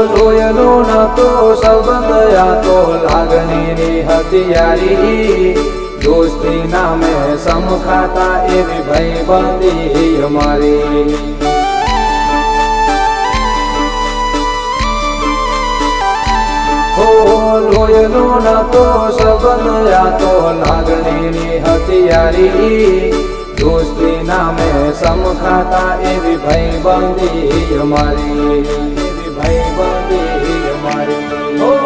લોયનો નતો સંબંધ આ તો લાગણીની હથિયારી દોસ્તી નામે સમખાતા એવી ભાઈબંધી અમારી લોયનો નતો સંબંધ આ તો લાગણીની હથિયારી દોસ્તી નામે સમખાતા એવી ભાઈબંધી અમારી એવી ભાઈબંધી અમારી